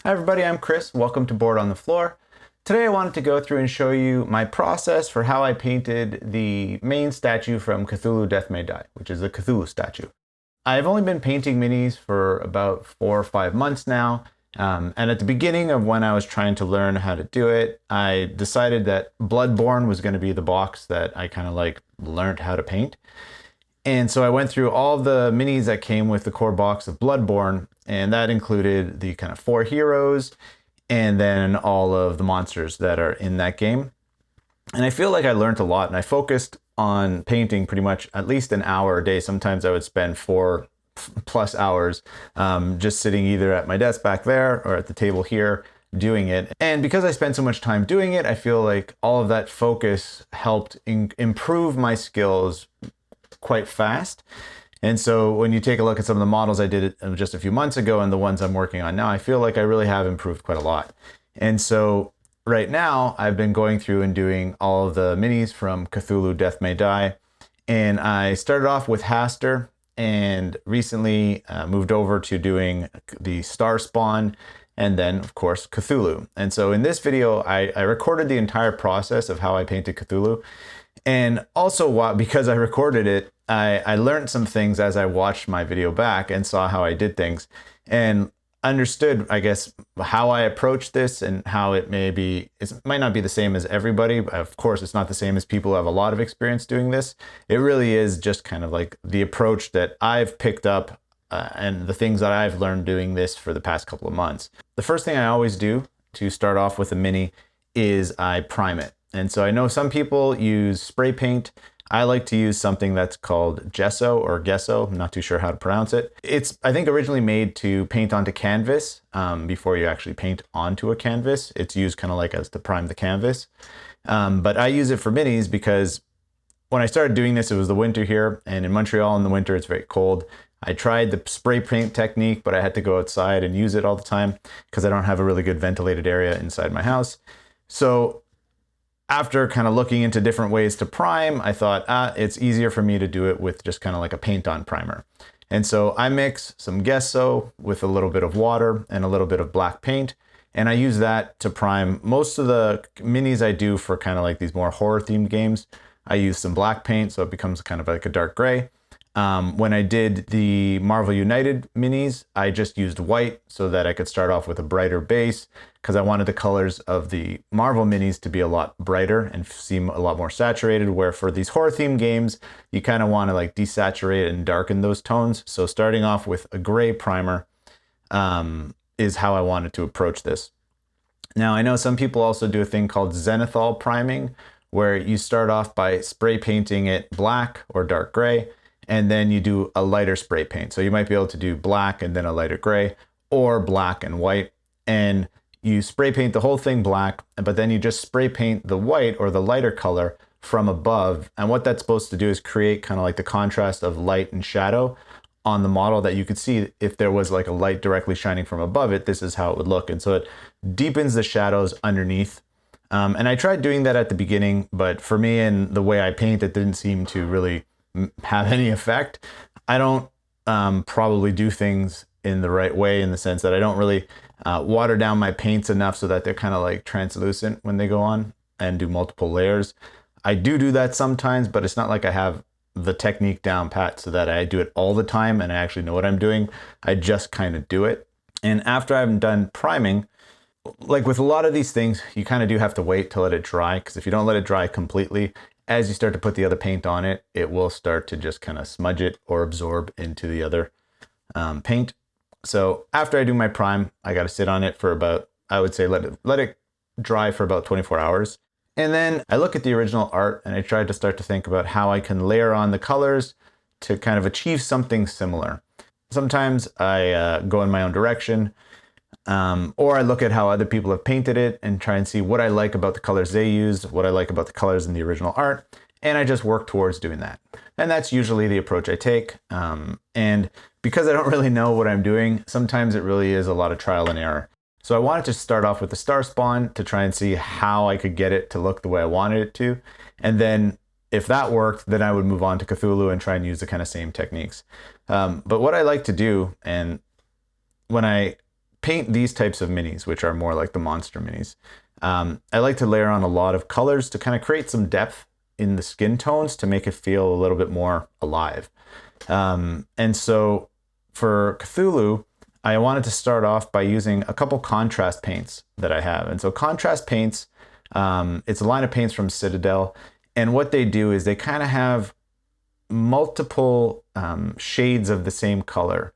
Hi everybody, I'm Chris. Welcome to Board on the Floor. Today I wanted to go through and show you my process for how I painted the main statue from Cthulhu Death May Die, which is a Cthulhu statue. I've only been painting minis for about 4 or 5 months now, and at the beginning of when I was trying to learn how to do it, I decided that Bloodborne was going to be the box that I kind of like learned how to paint. And so I went through all the minis that came with the core box of Bloodborne, and that included the kind of 4 heroes and then all of the monsters that are in that game. And I feel like I learned a lot, and I focused on painting pretty much at least an hour a day. Sometimes I would spend 4+ hours just sitting either at my desk back there or at the table here doing it. And because I spent so much time doing it, I feel like all of that focus helped improve my skills quite fast. And so when you take a look at some of the models I did just a few months ago and the ones I'm working on now, I feel like I really have improved quite a lot. And so right now I've been going through and doing all of the minis from Cthulhu Death May Die. And I started off with Haster and recently moved over to doing the Star Spawn and then of course Cthulhu. And so in this video, I recorded the entire process of how I painted Cthulhu. And also because I recorded it, I learned some things as I watched my video back and saw how I did things and understood, I guess, how I approached this and how it might not be the same as everybody. Of course, it's not the same as people who have a lot of experience doing this. It really is just kind of like the approach that I've picked up and the things that I've learned doing this for the past couple of months. The first thing I always do to start off with a mini is I prime it. And so I know some people use spray paint. I like to use something that's called gesso or gesso. I'm not too sure how to pronounce it. It's, I think, originally made to paint onto canvas before you actually paint onto a canvas. It's used kind of like as to prime the canvas. But I use it for minis because when I started doing this, it was the winter here. And in Montreal in the winter, it's very cold. I tried the spray paint technique, but I had to go outside and use it all the time because I don't have a really good ventilated area inside my house. So after kind of looking into different ways to prime, I thought, it's easier for me to do it with just kind of like a paint-on primer. And so I mix some gesso with a little bit of water and a little bit of black paint. And I use that to prime most of the minis I do for kind of like these more horror-themed games. I use some black paint, so it becomes kind of like a dark gray. When I did the Marvel United minis, I just used white so that I could start off with a brighter base because I wanted the colors of the Marvel minis to be a lot brighter and seem a lot more saturated, where for these horror themed games, you kind of want to like desaturate and darken those tones. So starting off with a gray primer is how I wanted to approach this. Now, I know some people also do a thing called zenithal priming, where you start off by spray painting it black or dark gray, and then you do a lighter spray paint. So you might be able to do black and then a lighter gray, or black and white. And you spray paint the whole thing black, but then you just spray paint the white or the lighter color from above. And what that's supposed to do is create kind of like the contrast of light and shadow on the model that you could see if there was like a light directly shining from above it, this is how it would look. And so it deepens the shadows underneath. And I tried doing that at the beginning, but for me and the way I paint, it didn't seem to really have any effect. I don't probably do things in the right way, in the sense that I don't really water down my paints enough so that they're kind of like translucent when they go on and do multiple layers. I do that sometimes, but it's not like I have the technique down pat so that I do it all the time and I actually know what I'm doing. I just kind of do it. And after I'm done priming, like with a lot of these things, you kind of do have to wait to let it dry, because if you don't let it dry completely, as you start to put the other paint on it, it will start to just kind of smudge it or absorb into the other paint. So after I do my prime, I got to sit on it for about, I would say, let it dry for about 24 hours. And then I look at the original art and I try to start to think about how I can layer on the colors to kind of achieve something similar. Sometimes I go in my own direction, or I look at how other people have painted it and try and see what I like about the colors they used, what I like about the colors in the original art, and I just work towards doing that. And that's usually the approach I take. And because I don't really know what I'm doing, sometimes it really is a lot of trial and error. So I wanted to start off with the Star Spawn to try and see how I could get it to look the way I wanted it to. And then if that worked, then I would move on to Cthulhu and try and use the kind of same techniques. But what I like to do, and when I paint these types of minis, which are more like the monster minis, I like to layer on a lot of colors to kind of create some depth in the skin tones to make it feel a little bit more alive. And so for Cthulhu, I wanted to start off by using a couple contrast paints that I have. And so contrast paints, it's a line of paints from Citadel. And what they do is they kind of have multiple shades of the same color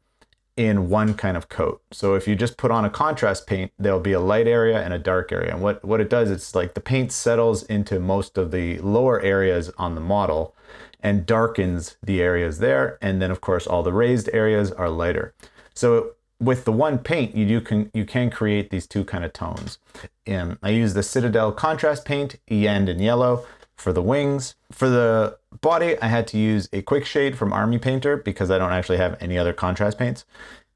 in one kind of coat. So if you just put on a contrast paint, there'll be a light area and a dark area. And what it does, it's like the paint settles into most of the lower areas on the model and darkens the areas there. And then of course, all the raised areas are lighter. So with the one paint, you can create these two kind of tones. I use the Citadel contrast paint, Iyanden Yellow, for the wings. For the body, I had to use a Quickshade from Army Painter because I don't actually have any other contrast paints.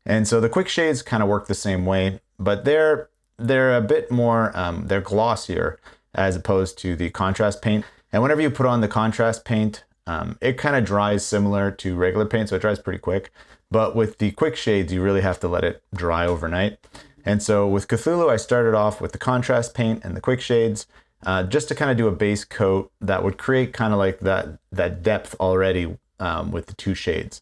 And so the Quickshades kind of work the same way, but they're a bit more, they're glossier as opposed to the contrast paint. And whenever you put on the contrast paint, it kind of dries similar to regular paint, so it dries pretty quick. But with the Quickshades, you really have to let it dry overnight. And so with Cthulhu, I started off with the contrast paint and the Quickshades, just to kind of do a base coat that would create kind of like that depth already with the two shades.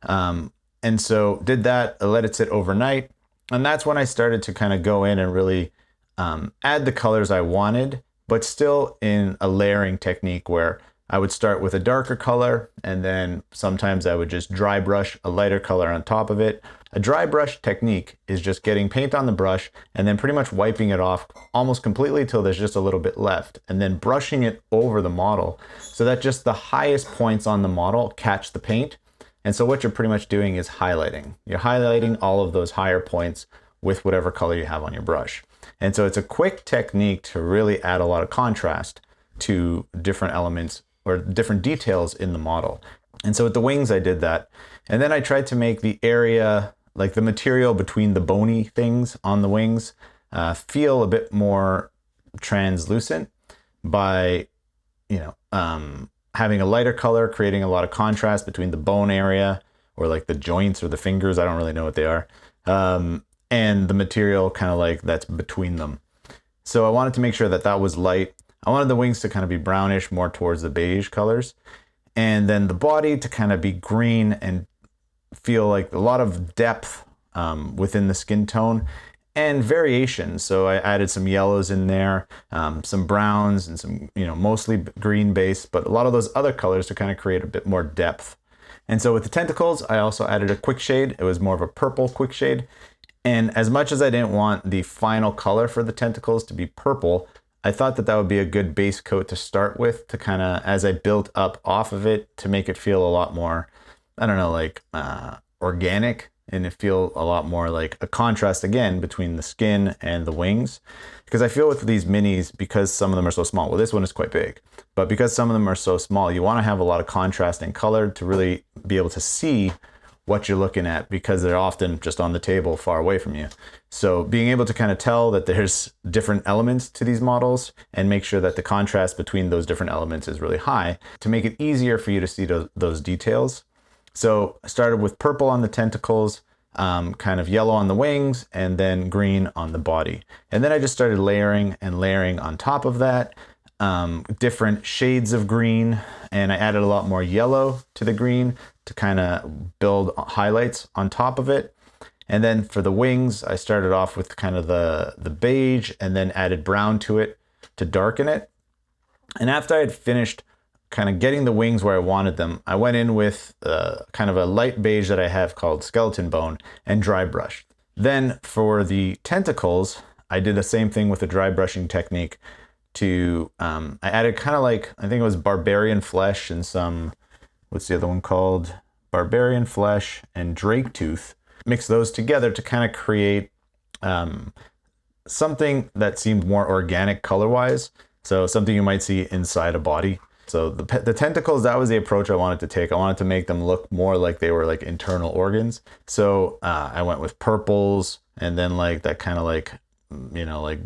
And so did that, I let it sit overnight. And that's when I started to kind of go in and really add the colors I wanted, but still in a layering technique where I would start with a darker color, and then sometimes I would just dry brush a lighter color on top of it. A dry brush technique is just getting paint on the brush and then pretty much wiping it off almost completely till there's just a little bit left, and then brushing it over the model so that just the highest points on the model catch the paint. And so what you're pretty much doing is highlighting. You're highlighting all of those higher points with whatever color you have on your brush. And so it's a quick technique to really add a lot of contrast to different elements or different details in the model. And so with the wings, I did that. And then I tried to make the area, like the material between the bony things on the wings, feel a bit more translucent by, having a lighter color, creating a lot of contrast between the bone area or like the joints or the fingers. I don't really know what they are. And the material kind of like that's between them. So I wanted to make sure that that was light. I wanted the wings to kind of be brownish, more towards the beige colors. And then the body to kind of be green and feel like a lot of depth within the skin tone and variation. So I added some yellows in there, some browns and some, mostly green base, but a lot of those other colors to kind of create a bit more depth. And so with the tentacles, I also added a Quickshade. It was more of a purple Quickshade. And as much as I didn't want the final color for the tentacles to be purple, I thought that that would be a good base coat to start with to kind of, as I built up off of it, to make it feel a lot more, organic, and it feel a lot more like a contrast again between the skin and the wings. Because I feel with these minis, because some of them are so small, well, this one is quite big, but because some of them are so small, you want to have a lot of contrast and color to really be able to see what you're looking at, because they're often just on the table far away from you. So being able to kind of tell that there's different elements to these models and make sure that the contrast between those different elements is really high to make it easier for you to see those details. So I started with purple on the tentacles, kind of yellow on the wings, and then green on the body. And then I just started layering and layering on top of that, different shades of green, and I added a lot more yellow to the green to kind of build highlights on top of it. And then for the wings, I started off with kind of the beige and then added brown to it to darken it. And after I had finished kind of getting the wings where I wanted them, I went in with kind of a light beige that I have called skeleton bone and dry brushed. Then for the tentacles, I did the same thing with the dry brushing technique to, I added kind of like, I think it was Barbarian Flesh and some, what's the other one called? Barbarian Flesh and Drake Tooth. Mix those together to kind of create something that seemed more organic color-wise. So something you might see inside a body. So the tentacles, that was the approach I wanted to take. I wanted to make them look more like they were like internal organs. So I went with purples and then like that kind of like, like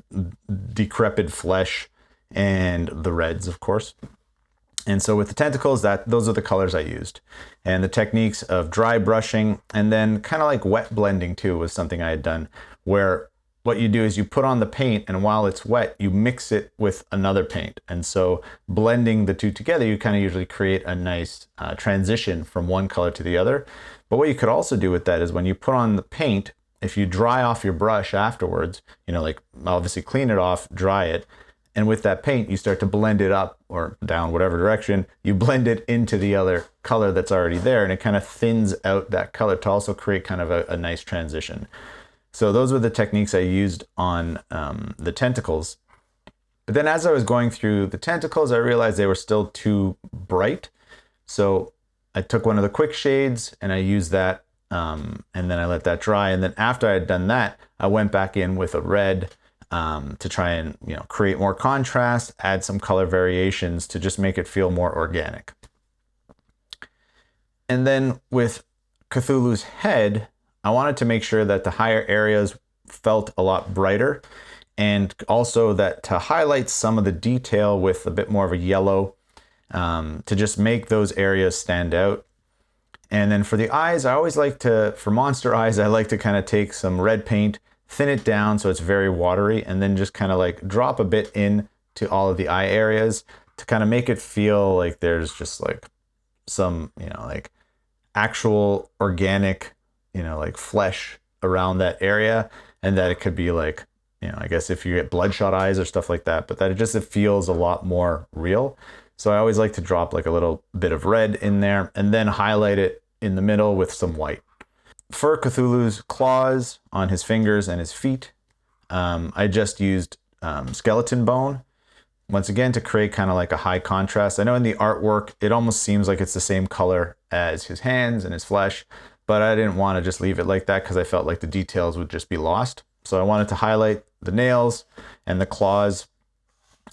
decrepit flesh and the reds, of course. And so with the tentacles, those are the colors I used. And the techniques of dry brushing and then kind of like wet blending too was something I had done, where what you do is you put on the paint, and while it's wet, you mix it with another paint. And so blending the two together, you kind of usually create a nice transition from one color to the other. But what you could also do with that is when you put on the paint, if you dry off your brush afterwards, you know, like obviously clean it off, dry it, and with that paint, you start to blend it up or down, whatever direction, you blend it into the other color that's already there, and it kind of thins out that color to also create kind of a nice transition. So those were the techniques I used on the tentacles. But then as I was going through the tentacles, I realized they were still too bright. So I took one of the Quickshades and I used that, and then I let that dry. And then after I had done that, I went back in with a red to try and, you know, create more contrast, add some color variations to just make it feel more organic. And then with Cthulhu's head, I wanted to make sure that the higher areas felt a lot brighter, and also that to highlight some of the detail with a bit more of a yellow, to just make those areas stand out. And then for the eyes, I always like to, for monster eyes, I like to kind of take some red paint, thin it down so it's very watery, and then just kind of like drop a bit in to all of the eye areas to kind of make it feel like there's just like some, you know, like actual organic, you know, like flesh around that area, and that it could be like, you know, I guess if you get bloodshot eyes or stuff like that, but that it feels a lot more real. So I always like to drop like a little bit of red in there and then highlight it in the middle with some white. For Cthulhu's claws on his fingers and his feet, I just used skeleton bone, once again, to create kind of like a high contrast. I know in the artwork, it almost seems like it's the same color as his hands and his flesh, but I didn't want to just leave it like that because I felt like the details would just be lost. So I wanted to highlight the nails and the claws.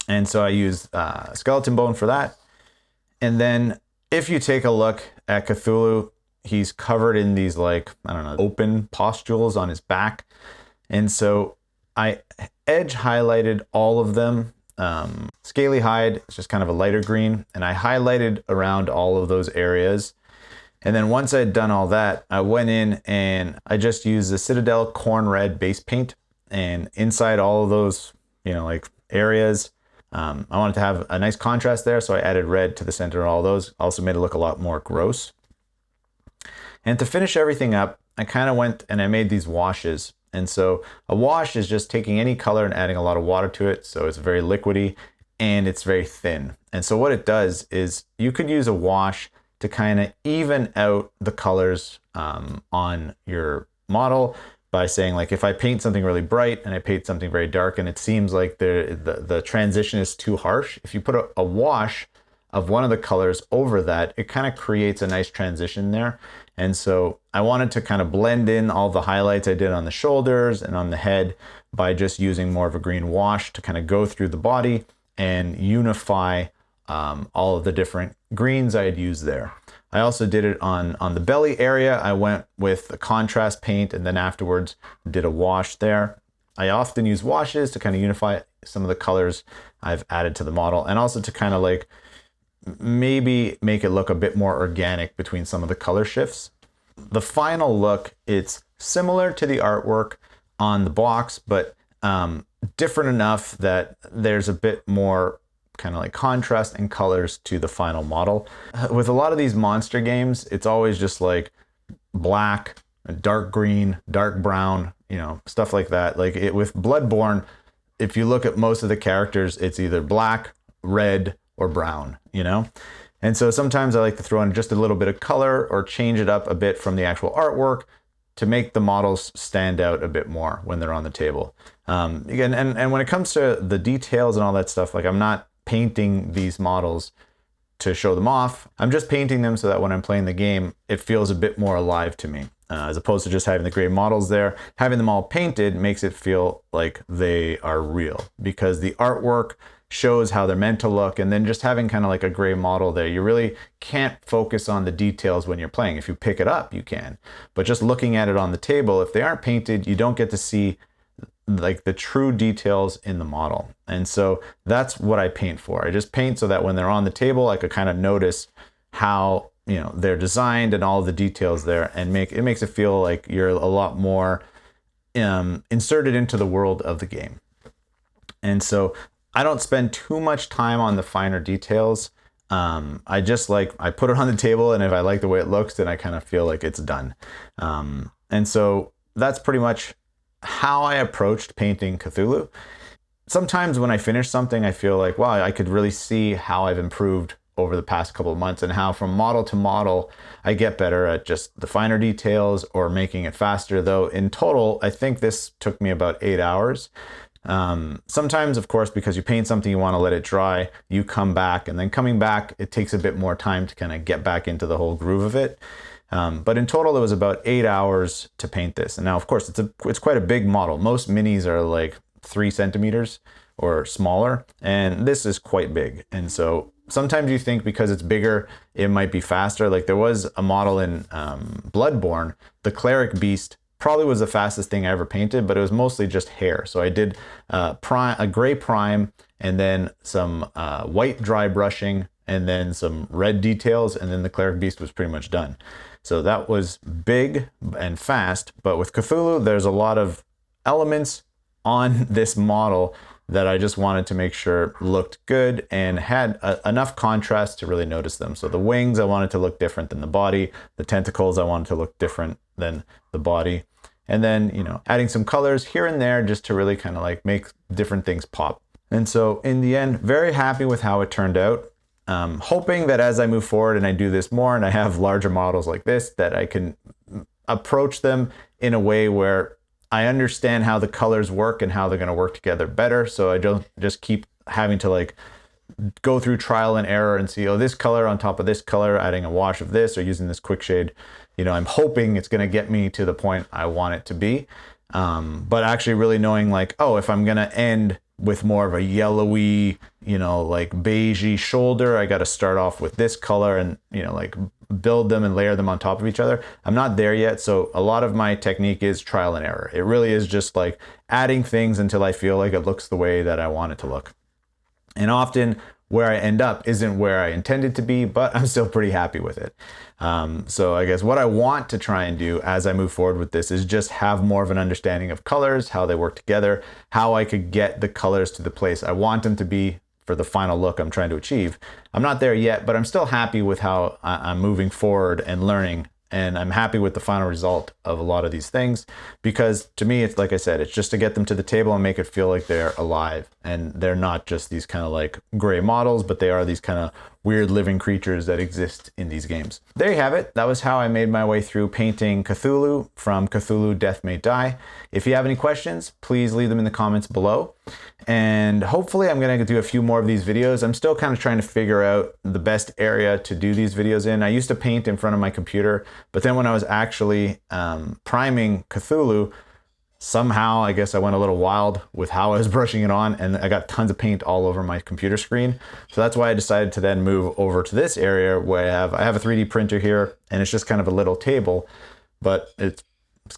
And so I used skeleton bone for that. And then if you take a look at Cthulhu, he's covered in these like, I don't know, open pustules on his back. And so I edge highlighted all of them. Scaly hide is just kind of a lighter green, and I highlighted around all of those areas. And then once I had done all that, I went in and I just used the Citadel Khorne red base paint, and inside all of those, you know, like areas, I wanted to have a nice contrast there, so I added red to the center of all those. Also made it look a lot more gross. And to finish everything up, I kind of went and I made these washes. And so a wash is just taking any color and adding a lot of water to it, so it's very liquidy and it's very thin. And so what it does is you could use a wash to kind of even out the colors on your model by saying, like, if I paint something really bright and I paint something very dark and it seems like the transition is too harsh, if you put a wash of one of the colors over that, it kind of creates a nice transition there. And so I wanted to kind of blend in all the highlights I did on the shoulders and on the head by just using more of a green wash to kind of go through the body and unify all of the different greens I had used there. I also did it on the belly area. I went with the contrast paint and then afterwards did a wash there. I often use washes to kind of unify some of the colors I've added to the model, and also to kind of like maybe make it look a bit more organic between some of the color shifts. The final look, it's similar to the artwork on the box, but different enough that there's a bit more kind of like contrast and colors to the final model. With a lot of these monster games, it's always just like black, dark green, dark brown, you know, stuff like that. Like with Bloodborne, if you look at most of the characters, it's either black, red, or brown, you know? And so sometimes I like to throw in just a little bit of color or change it up a bit from the actual artwork to make the models stand out a bit more when they're on the table. Again, and when it comes to the details and all that stuff, like I'm not painting these models to show them off. I'm just painting them so that when I'm playing the game, it feels a bit more alive to me. As opposed to just having the gray models there. Having them all painted makes it feel like they are real, because the artwork shows how they're meant to look, and then just having kind of like a gray model there, you really can't focus on the details when you're playing. If you pick it up, you can. But just looking at it on the table, if they aren't painted, you don't get to see like the true details in the model. And so that's what I paint for. I just paint so that when they're on the table, I could kind of notice how, you know, they're designed and all the details there, and it makes it feel like you're a lot more inserted into the world of the game. And so I don't spend too much time on the finer details. I put it on the table, and if I like the way it looks, then I kind of feel like it's done. And so that's pretty much how I approached painting Cthulhu. Sometimes when I finish something, I feel like, wow, I could really see how I've improved over the past couple of months, and how from model to model, I get better at just the finer details or making it faster. Though in total, I think this took me about 8 hours. Sometimes, of course, because you paint something, you want to let it dry, you come back, and then coming back, it takes a bit more time to kind of get back into the whole groove of it. But in total, it was about 8 hours to paint this. And now, of course, it's quite a big model. Most minis are like 3 centimeters or smaller, and this is quite big. And so sometimes you think because it's bigger, it might be faster. Like there was a model in Bloodborne, the Cleric Beast probably was the fastest thing I ever painted, but it was mostly just hair. So I did a gray prime, and then some white dry brushing, and then some red details, and then the Cleric Beast was pretty much done. So that was big and fast. But with Cthulhu, there's a lot of elements on this model that I just wanted to make sure looked good and had enough contrast to really notice them. So the wings, I wanted to look different than the body. The tentacles, I wanted to look different than the body. And then, you know, adding some colors here and there just to really kind of like make different things pop. And so in the end, very happy with how it turned out. Hoping that as I move forward and I do this more and I have larger models like this, that I can approach them in a way where I understand how the colors work and how they're going to work together better. So I don't just keep having to like go through trial and error and see, oh, this color on top of this color, adding a wash of this or using this quick shade. You know, I'm hoping it's going to get me to the point I want it to be. But actually really knowing like, oh, if I'm going to end with more of a yellowy, you know, like beigey shoulder, I got to start off with this color and, you know, like build them and layer them on top of each other. I'm not there yet. So a lot of my technique is trial and error. It really is just like adding things until I feel like it looks the way that I want it to look. And often where I end up isn't where I intended to be, but I'm still pretty happy with it. So I guess what I want to try and do as I move forward with this is just have more of an understanding of colors, how they work together, how I could get the colors to the place I want them to be for the final look I'm trying to achieve. I'm not there yet, but I'm still happy with how I'm moving forward and learning. And I'm happy with the final result of a lot of these things, because to me, it's like I said, it's just to get them to the table and make it feel like they're alive. And they're not just these kind of like gray models, but they are these kind of weird living creatures that exist in these games. There you have it. That was how I made my way through painting Cthulhu from Cthulhu Death May Die. If you have any questions, please leave them in the comments below. And hopefully I'm going to do a few more of these videos. I'm still kind of trying to figure out the best area to do these videos in. I used to paint in front of my computer, but then when I was actually priming Cthulhu, somehow I guess I went a little wild with how I was brushing it on, and I got tons of paint all over my computer screen. So that's why I decided to then move over to this area where I have a 3D printer here, and it's just kind of a little table, but it's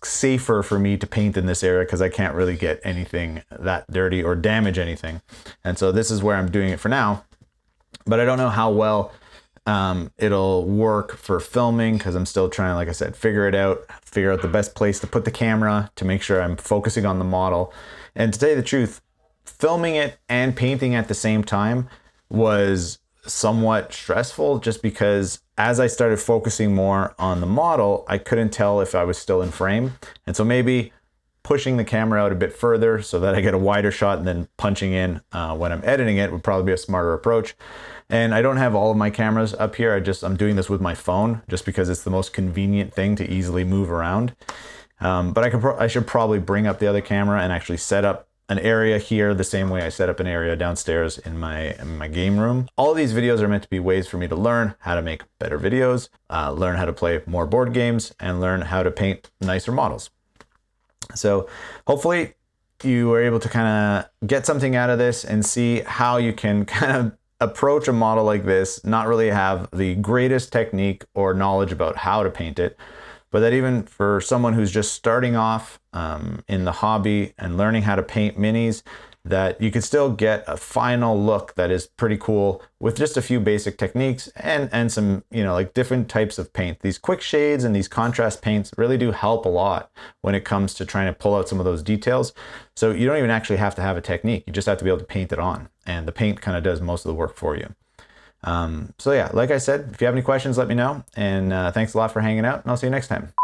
safer for me to paint in this area because I can't really get anything that dirty or damage anything. And so this is where I'm doing it for now, but I don't know how well it'll work for filming because I'm still trying, like I said, figure out the best place to put the camera to make sure I'm focusing on the model. And to tell you the truth, filming it and painting at the same time was somewhat stressful, just because as I started focusing more on the model, I couldn't tell if I was still in frame. And so maybe pushing the camera out a bit further so that I get a wider shot and then punching in when I'm editing it would probably be a smarter approach. And I don't have all of my cameras up here. I'm doing this with my phone just because it's the most convenient thing to easily move around. But I should probably bring up the other camera and actually set up an area here the same way I set up an area downstairs in my game room. All of these videos are meant to be ways for me to learn how to make better videos, learn how to play more board games, and learn how to paint nicer models. So hopefully you were able to kind of get something out of this and see how you can kind of approach a model like this, not really have the greatest technique or knowledge about how to paint it, but that even for someone who's just starting off in the hobby and learning how to paint minis, that you could still get a final look that is pretty cool with just a few basic techniques and some, you know, like different types of paint. These quick shades and these contrast paints really do help a lot when it comes to trying to pull out some of those details. So you don't even actually have to have a technique. You just have to be able to paint it on, and the paint kind of does most of the work for you. So yeah, like I said, if you have any questions, let me know. And thanks a lot for hanging out, and I'll see you next time.